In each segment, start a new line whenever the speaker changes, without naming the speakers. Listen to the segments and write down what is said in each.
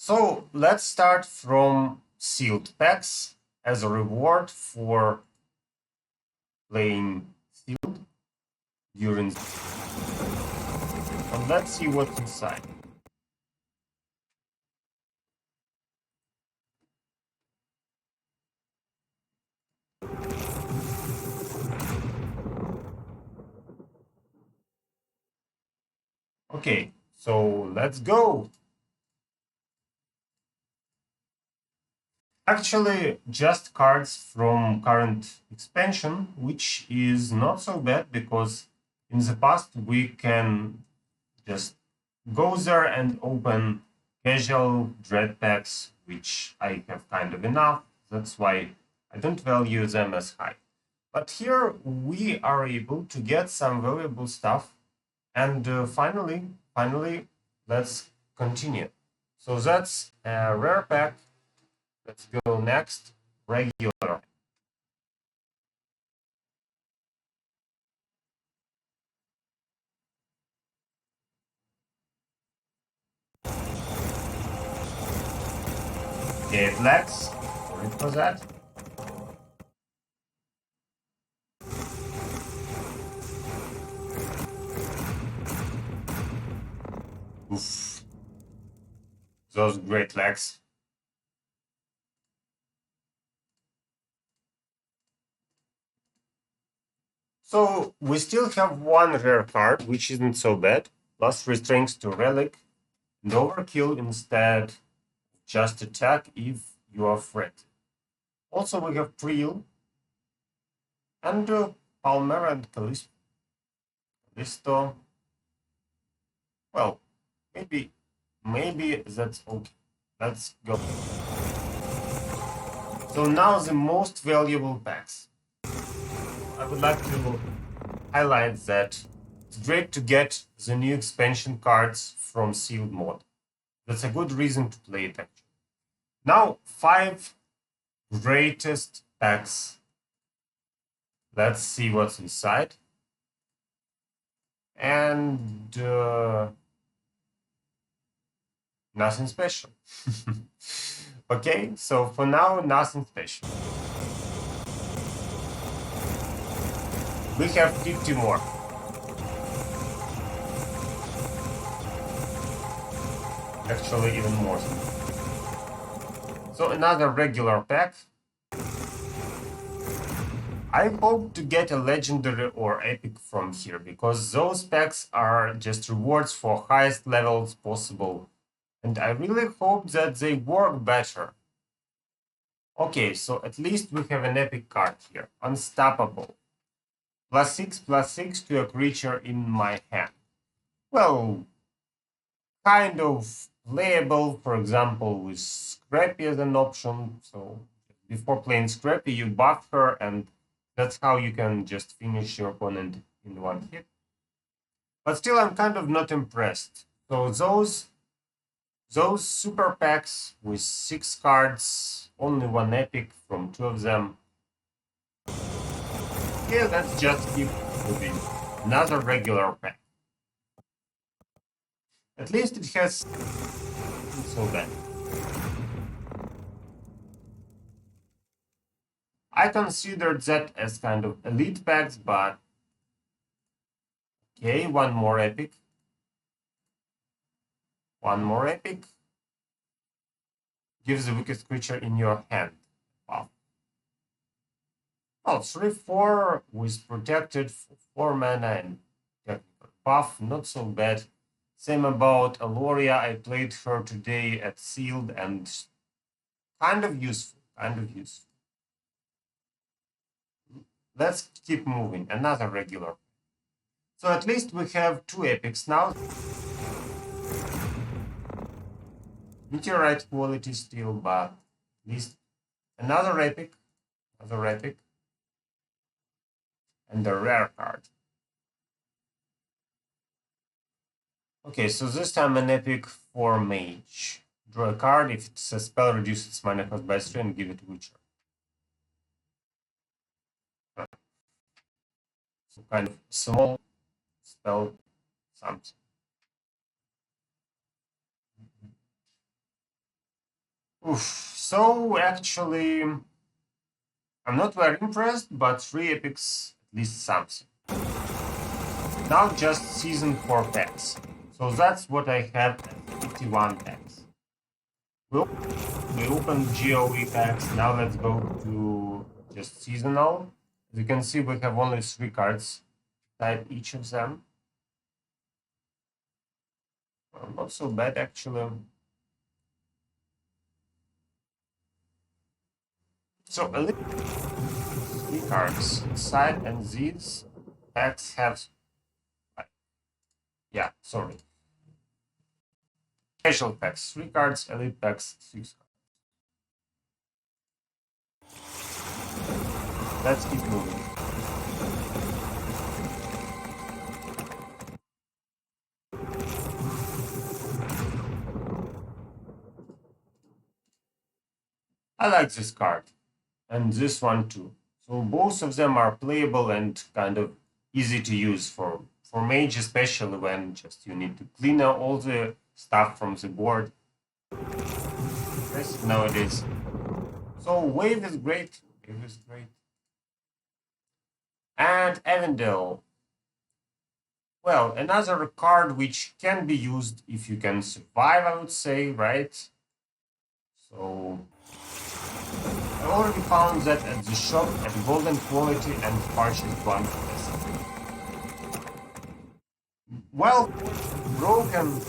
So let's start from sealed packs as a reward for playing sealed during. And let's see what's inside. Okay, so let's go. Actually, just cards from current expansion, which is not so bad because in the past we can just go there and open casual dread packs, which I have kind of enough. That's why I don't value them as high. But here we are able to get some valuable stuff. And finally, let's continue. So that's a rare pack. Let's go next, regular. Okay, flex. Sorry for that. Oof. Those great legs. So we still have one rare card, which isn't so bad. Plus 3 strings to relic and overkill instead. Just attack if you are threatened. Also, we have Priel and Palmera and Callisto. Well, maybe that's okay. Let's go. So now the most valuable packs. I would like to highlight that it's great to get the new expansion cards from sealed mod. That's a good reason to play it actually. Now, 5 greatest packs. Let's see what's inside. And nothing special. Okay, so for now, nothing special. We have 50 more. Actually, even more. So another regular pack. I hope to get a legendary or epic from here, because those packs are just rewards for highest levels possible. And I really hope that they work better. Okay, so at least we have an epic card here. Unstoppable. +6/+6 to a creature in my hand. Well, kind of playable, for example, with Scrappy as an option. So before playing Scrappy, you buff her, and that's how you can just finish your opponent in one hit. But still, I'm kind of not impressed. So those super packs with 6 cards, only one epic from 2 of them. Okay, let's just keep moving. Another regular pack. At least it has so bad. I considered that as kind of elite packs, but okay, one more epic. One more epic. Gives the weakest creature in your hand. Wow. Oh, 3/4 with protected for 4 mana and technical buff. Not so bad. Same about Aloria. I played her today at Sealed and kind of useful. Kind of useful. Let's keep moving. Another regular. So at least we have 2 epics now. Meteorite quality still, but at least another epic, and a rare card. Okay, so this time an epic for mage. Draw a card. If it's a spell, reduce its mana cost by 3 and give it Witcher. So kind of small spell something. Oof. So actually, I'm not very impressed, but 3 epics, at least something. Now just season 4 packs. So that's what I have at 51 packs. We opened GoE packs. Now let's go to just seasonal. As you can see, we have only 3 cards type each of them. Well, not so bad actually. So a little 3 cards inside, and these packs have, yeah, sorry, special packs 3 cards, elite packs 6 cards. Let's keep moving. I like this card, and this one too. So both of them are playable and kind of easy to use for mage, especially when just you need to clean out all the stuff from the board. Yes, nowadays. So wave is great. Wave is great. And Evandel. Well, another card which can be used if you can survive, I would say, right? So I already found that at the shop at golden quality and purchased one. Well, broken,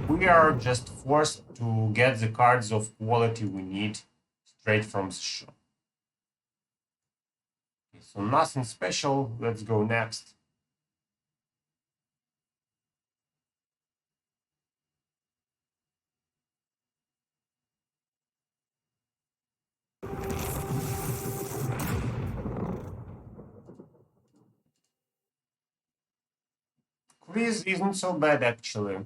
we are just forced to get the cards of quality we need straight from the shop. Okay, so nothing special. Let's go next. Quiz isn't so bad actually.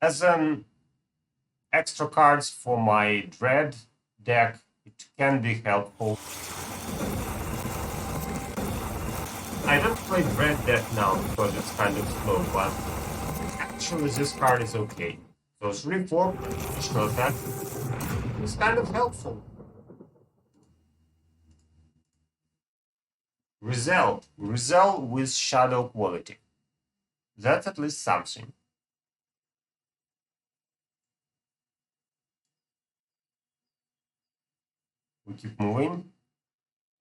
As an extra cards for my Dread deck, it can be helpful. I don't play Dread deck now because it's kind of slow, but actually this card is okay. So 3-4 additional attack is kind of helpful. Rizal with shadow quality. That's at least something. We keep moving.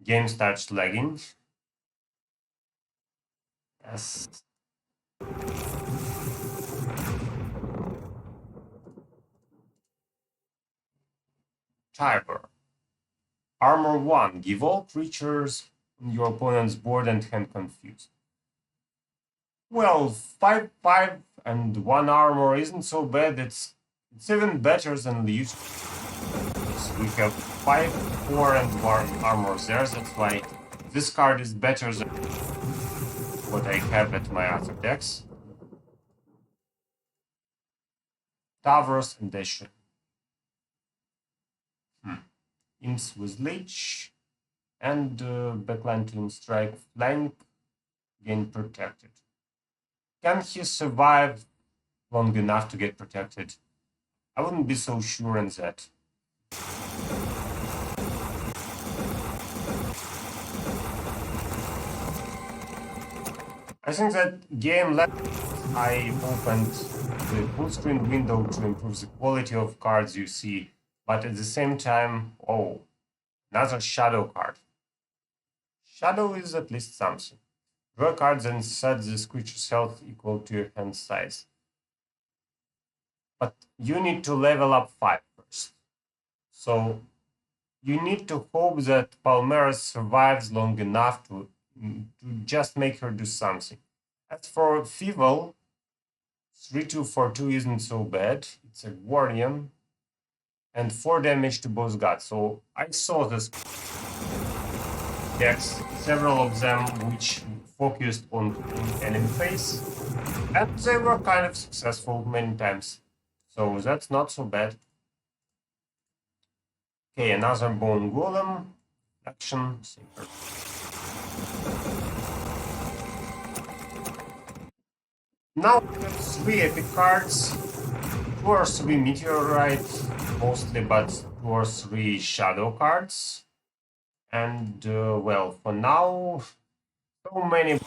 Game starts lagging. Yes. Tiber. Armor 1. Give all creatures on your opponent's board and hand confused. Well, 5-5 and 1 armor isn't so bad. It's even better than the usual. We have 5, 4, and 1 armor there. That's why this card is better than what I have at my other decks. Tavros and Deshin. Imps with Leech and backline to strike flank, gain protected. Can he survive long enough to get protected? I wouldn't be so sure on that. I think that game left I opened the full screen window to improve the quality of cards you see, but at the same time, oh, another shadow card. Shadow is at least something. Draw cards and set this creature's health equal to your hand size. But you need to level up 5 first. So you need to hope that Palmera survives long enough to just make her do something. As for Fivel, 3-2-4-2 isn't so bad. It's a Guardian and 4 damage to both gods. So I saw this decks, several of them which focused on enemy face, and they were kind of successful many times. So that's not so bad. Okay, another Bone Golem. Action. Safer. Now we have 3 epic cards. 2 or 3 meteorite mostly, but 2 or 3 shadow cards. And well, for now, so many.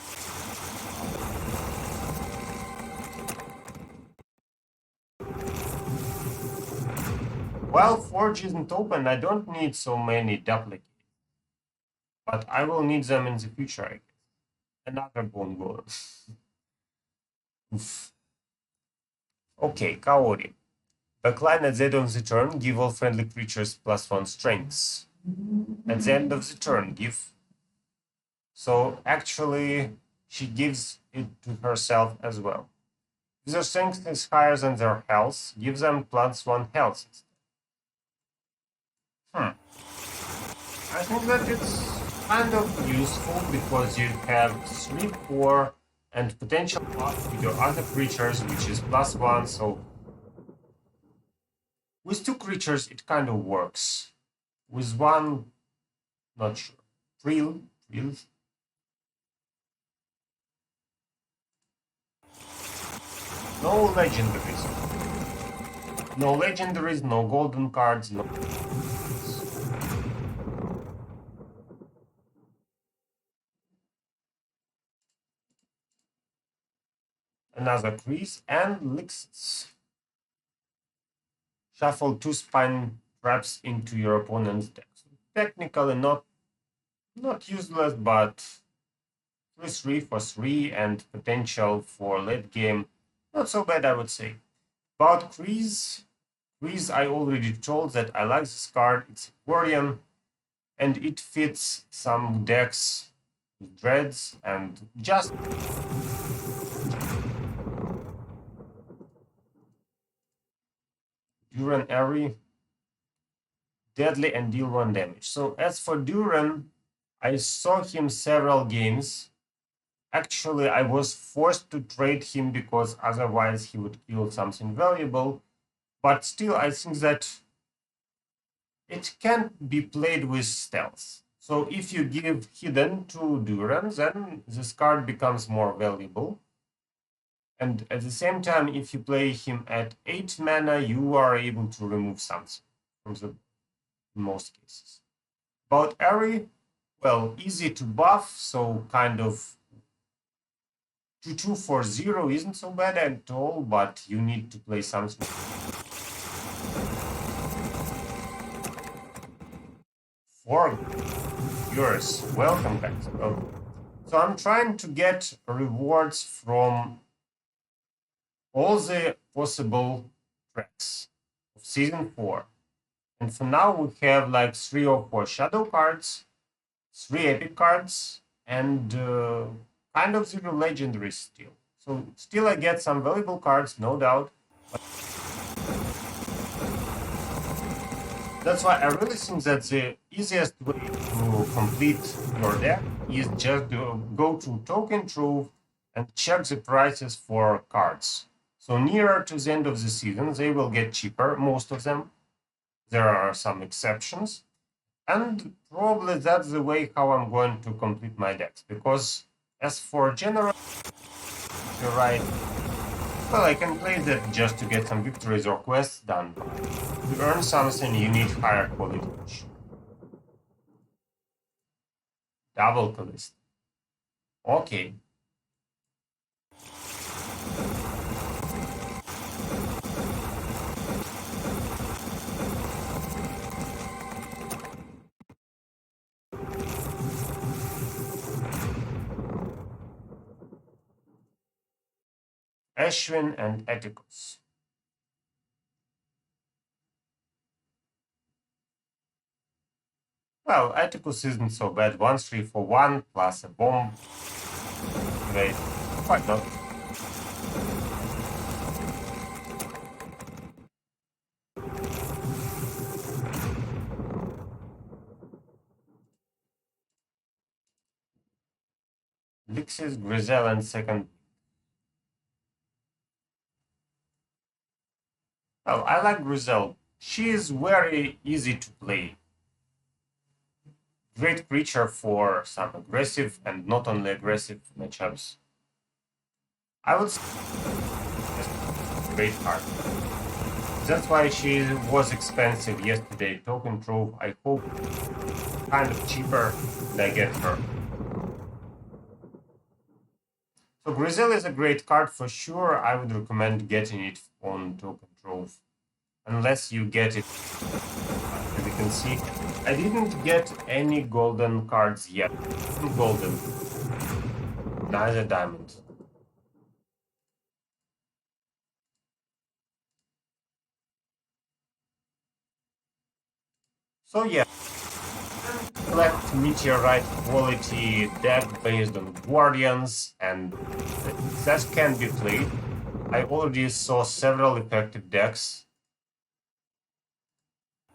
While Forge isn't open, I don't need so many duplicates, but I will need them in the future, I guess. Another bone golem. Oof. Okay, Kaori. Backline at the end of the turn, give all friendly creatures +1 strengths. At the end of the turn, give. So actually, she gives it to herself as well. If their strength is higher than their health, give them +1 health. Hmm. I think that it's kind of useful because you have 3, 4, and potential buff with your other creatures, which is +1. So with 2 creatures, it kind of works. With 1, not sure. Trill. No legendaries. No legendaries, no golden cards, no. Another crease and Lixus. Shuffle 2 spine traps into your opponent's deck. So technically not useless, but 3 for 3 and potential for late game. Not so bad, I would say. About Crease, I already told that I like this card. It's Aquarian, and it fits some decks with Dreads and just Duran Airy, deadly and deal 1 damage. So as for Duran, I saw him several games. Actually, I was forced to trade him because otherwise he would kill something valuable. But still, I think that it can't be played with stealth. So if you give Hidden to Duran, then this card becomes more valuable. And at the same time, if you play him at 8 mana, you are able to remove something from the most cases. About Airy, well, easy to buff, so kind of 2/2 for 0 isn't so bad at all, but you need to play something. For viewers, welcome back. So I'm trying to get rewards from all the possible tracks of season 4. And for now we have like 3 or 4 shadow cards, 3 epic cards, and kind of 0 legendaries still. So still I get some valuable cards, no doubt. That's why I really think that the easiest way to complete your deck is just to go to Token Trove and check the prices for cards. So nearer to the end of the season, they will get cheaper, most of them. There are some exceptions. And probably that's the way how I'm going to complete my decks. Because as for general, you're right. Well, I can play that just to get some victories or quests done. To earn something, you need higher quality. Double Callista. Okay. Ashwin and Atticus. Well, Atticus isn't so bad. 1/3 for 1 plus a bomb. Great. Quite not. Lixis, Grizel, and second. Well, I like Grizel. She is very easy to play. Great creature for some aggressive and not only aggressive matchups. I would say great card. That's why she was expensive yesterday. Token Trove, I hope kind of cheaper and I get her. So Grizel is a great card for sure. I would recommend getting it on Token Trove. Unless you get it, as you can see, I didn't get any golden cards yet. Golden, neither diamond. So yeah, select meteorite quality deck based on guardians, and that can be played. I already saw several effective decks.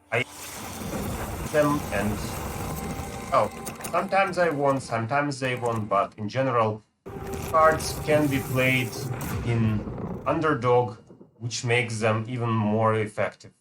I them and oh, sometimes I won, sometimes they won, but in general, cards can be played in underdog, which makes them even more effective.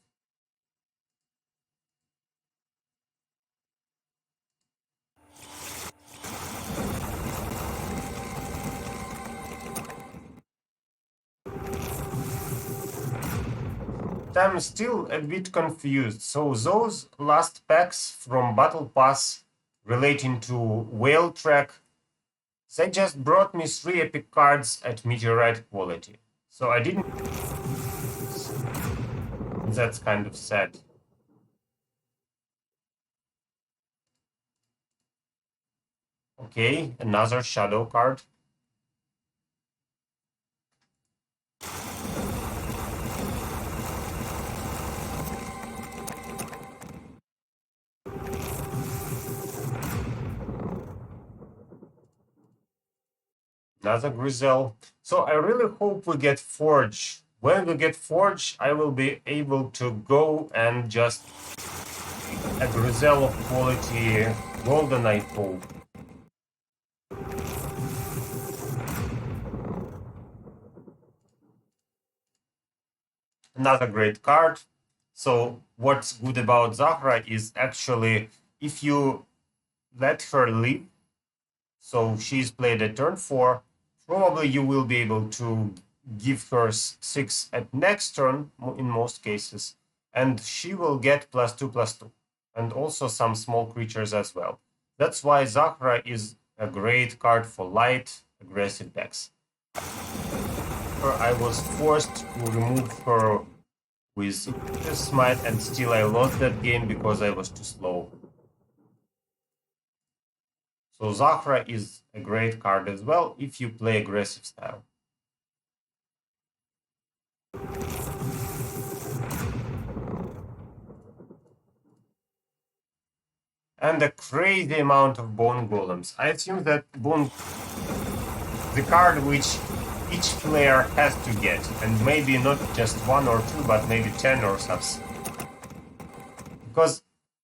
I'm still a bit confused. So those last packs from Battle Pass relating to Whale Track, they just brought me 3 epic cards at meteorite quality. So I didn't. That's kind of sad. Okay, another shadow card. Another Grizel. So I really hope we get Forge. When we get Forge, I will be able to go and just a Grizel of quality golden, I hope. Another great card. So what's good about Zahra is actually if you let her live, so she's played at turn 4, probably you will be able to give her 6 at next turn in most cases, and she will get +2/+2, and also some small creatures as well. That's why Zahra is a great card for light, aggressive decks. I was forced to remove her with Smite, and still I lost that game because I was too slow. So Zahra is a great card as well if you play aggressive style. And a crazy amount of bone golems. I assume that bone, the card which each player has to get, and maybe not just 1 or 2, but maybe 10 or something. Because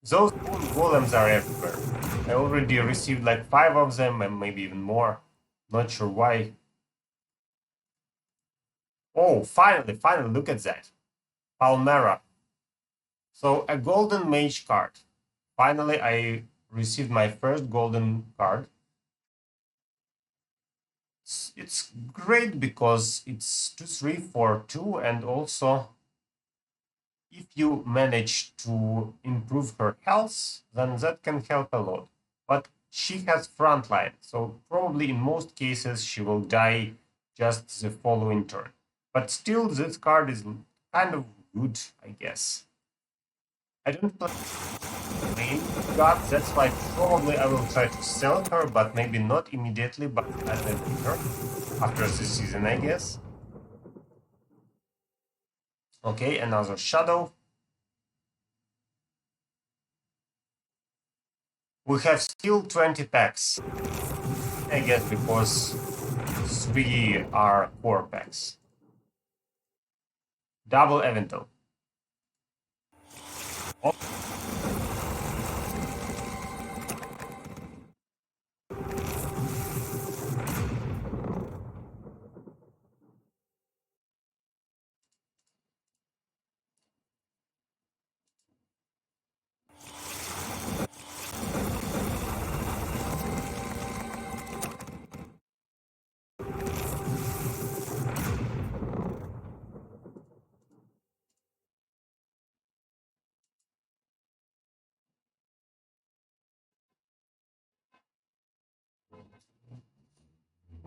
those bone golems are everywhere. I already received like 5 of them, and maybe even more. Not sure why. Oh, finally, look at that. Palmera. So a golden mage card. Finally, I received my first golden card. It's great because it's 2/3 for 2, and also if you manage to improve her health, then that can help a lot. But she has frontline, so probably in most cases she will die just the following turn. But still, this card is kind of good, I guess. I don't play main god, that's why probably I will try to sell her, but maybe not immediately, but later, after the season, I guess. Okay, another shadow. We have still 20 packs, I guess, because 3 are core packs. Double Evental. Oh.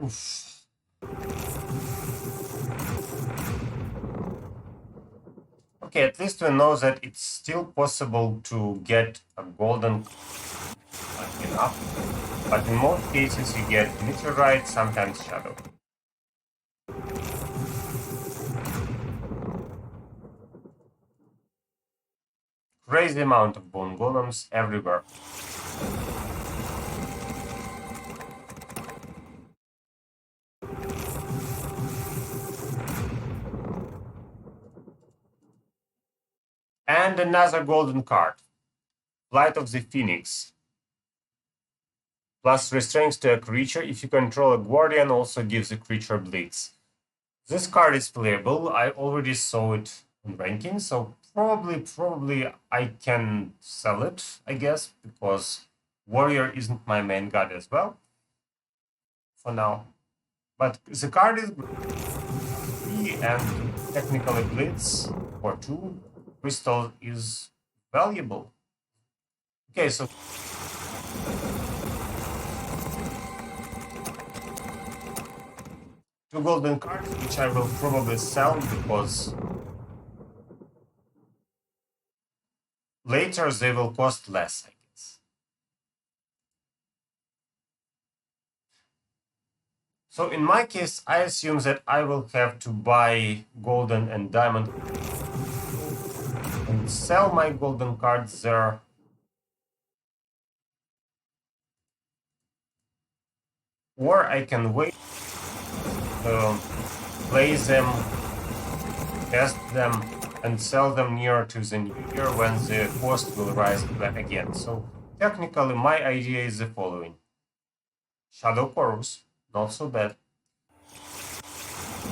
Oof. Okay, at least we know that it's still possible to get a golden enough, but in most cases you get meteorite, sometimes shadow. Crazy amount of bone golems everywhere. And another golden card, Flight of the Phoenix. Plus restraints to a creature. If you control a guardian, also gives the creature blitz. This card is playable. I already saw it in ranking, so probably I can sell it, I guess, because warrior isn't my main god as well for now. But the card is free and technically blitz for 2 crystal is valuable. Okay, so two golden cards, which I will probably sell because later they will cost less, I guess. So in my case, I assume that I will have to buy golden and diamond and sell my golden cards there. Or I can wait, play them, test them, and sell them near to the new year when the cost will rise again. So technically, my idea is the following. Shadow Chorus, not so bad.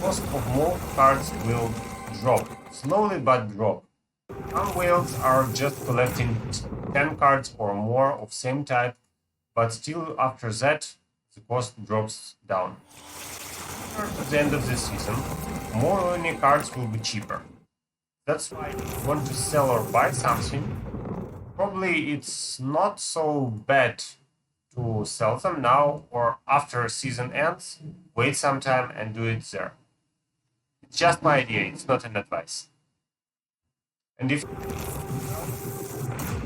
Cost of more cards will drop, slowly but drop. Some whales are just collecting 10 cards or more of same type, but still after that, the cost drops down. At the end of the season, more unique cards will be cheaper. That's why if you want to sell or buy something, probably it's not so bad to sell them now or after season ends, wait some time and do it there. It's just my idea, it's not an advice. And if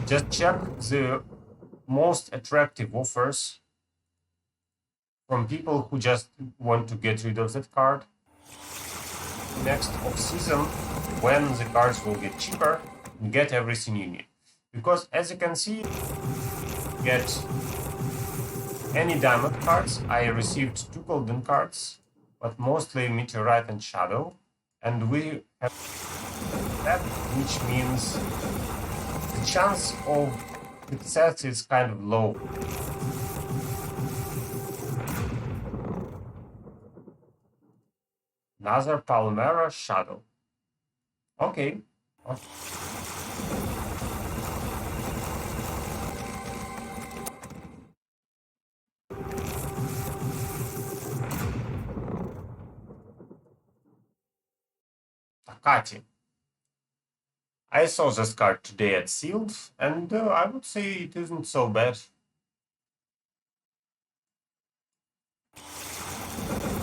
just check the most attractive offers from people who just want to get rid of that card next off season, when the cards will get cheaper, you get everything you need. Because as you can see, get any diamond cards. I received 2 golden cards, but mostly meteorite and shadow, and we have that, which means the chance of success is kind of low. Another Palmera shadow. Okay. Takati. I saw this card today at Sealed, and I would say it isn't so bad.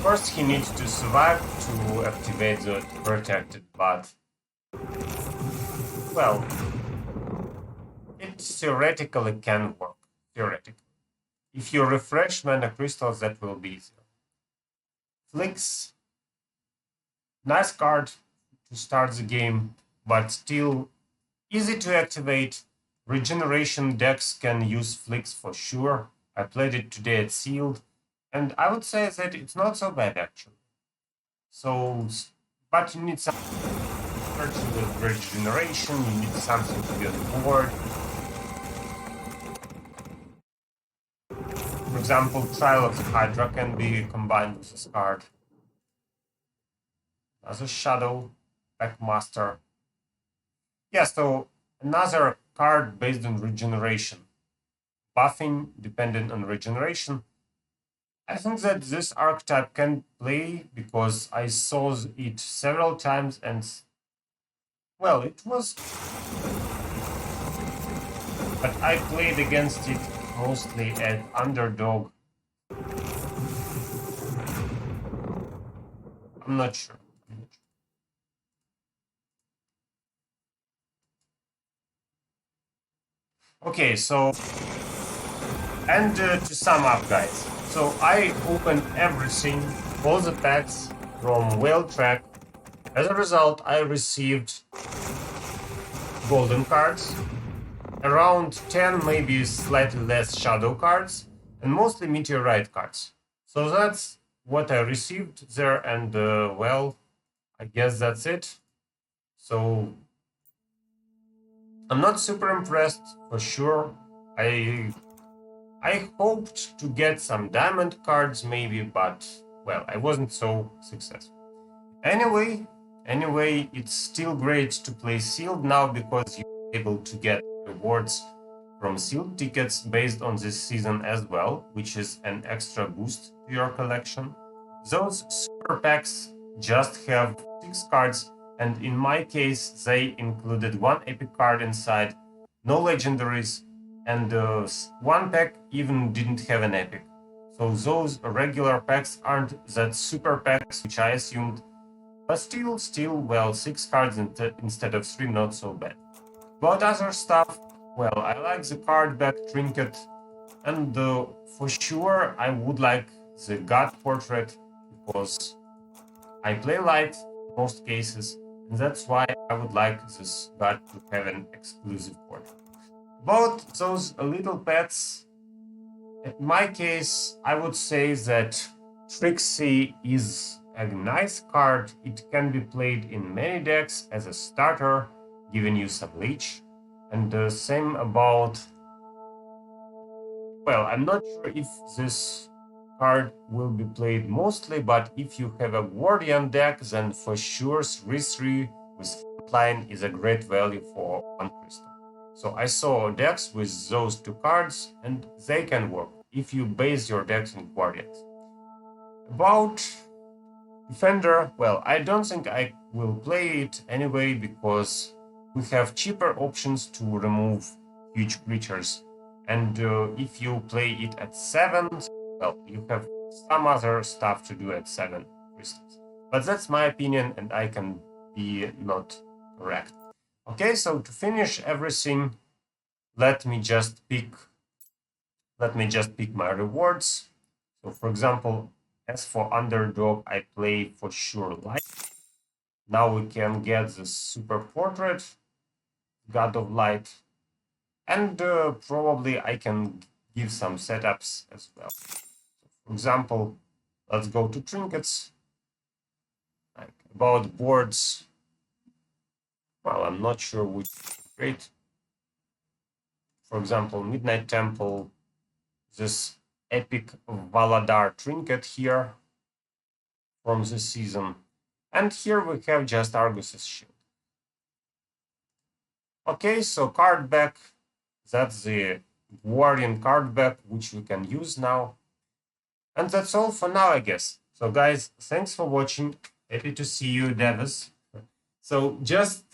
First, he needs to survive to activate the protected, but well, it theoretically can work. Theoretically. If you refresh mana crystals, that will be easier. Flicks. Nice card to start the game, but still easy to activate. Regeneration decks can use Flicks for sure. I played it today at Sealed, and I would say that it's not so bad actually. So, but you need some with regeneration, you need something to be on board. For example, Trial of the Hydra can be combined with this card. As a Shadow, Packmaster. Yeah, so another card based on regeneration. Buffing dependent on regeneration. I think that this archetype can play because I saw it several times and, well, it was... But I played against it mostly at underdog. I'm not sure. Okay, so and to sum up, guys, so I opened everything, all the packs from Whale Track. As a result, I received golden cards, around 10, maybe slightly less shadow cards, and mostly meteorite cards. So that's what I received there, and well, I guess that's it. So I'm not super impressed for sure. I hoped to get some diamond cards maybe, but well, I wasn't so successful. Anyway, it's still great to play sealed now because you're able to get rewards from sealed tickets based on this season as well, which is an extra boost to your collection. Those super packs just have 6 cards, and in my case, they included one epic card inside, no legendaries, and one pack even didn't have an epic. So those regular packs aren't that super packs, which I assumed, but still, well, 6 cards instead of 3, not so bad. About other stuff, well, I like the card back trinket, and for sure I would like the god portrait because I play light in most cases, and that's why I would like this god to have an exclusive portrait. About those little pets, in my case, I would say that Trixie is a nice card. It can be played in many decks as a starter, giving you some leech. And the same about, well, I'm not sure if this card will be played mostly, but if you have a Guardian deck, then for sure 3/3 with Frontline is a great value for 1 crystal. So I saw decks with those 2 cards, and they can work if you base your decks in Guardians. About Defender, well, I don't think I will play it anyway because we have cheaper options to remove huge creatures. And if you play it at 7, well, you have some other stuff to do at 7 crystals. But that's my opinion, and I can be not correct. Okay, so to finish everything, let me just pick my rewards. So for example, as for underdog, I play for sure light. Now we can get the super portrait, God of Light, and probably I can give some setups as well. So for example, let's go to trinkets. Like about boards, well, I'm not sure which great. For example, Midnight Temple, this epic Valadar trinket here from the season. And here we have just Argus's shield. Okay, so card back, that's the Guardian card back, which we can use now. And that's all for now, I guess. So guys, thanks for watching. Happy to see you, Davis. So just,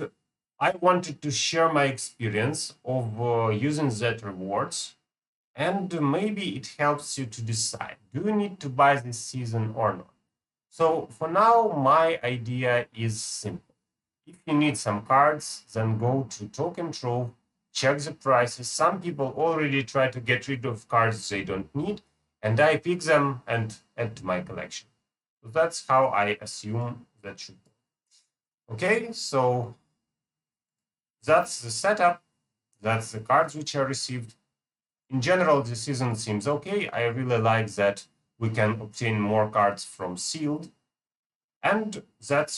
I wanted to share my experience of using that rewards. And maybe it helps you to decide, do you need to buy this season or not? So for now, my idea is simple. If you need some cards, then go to Token Trove, check the prices. Some people already try to get rid of cards they don't need, and I pick them and add to my collection. So that's how I assume that should be. Okay, so that's the setup. That's the cards which I received. In general, the season seems okay. I really like that we can obtain more cards from sealed. And that's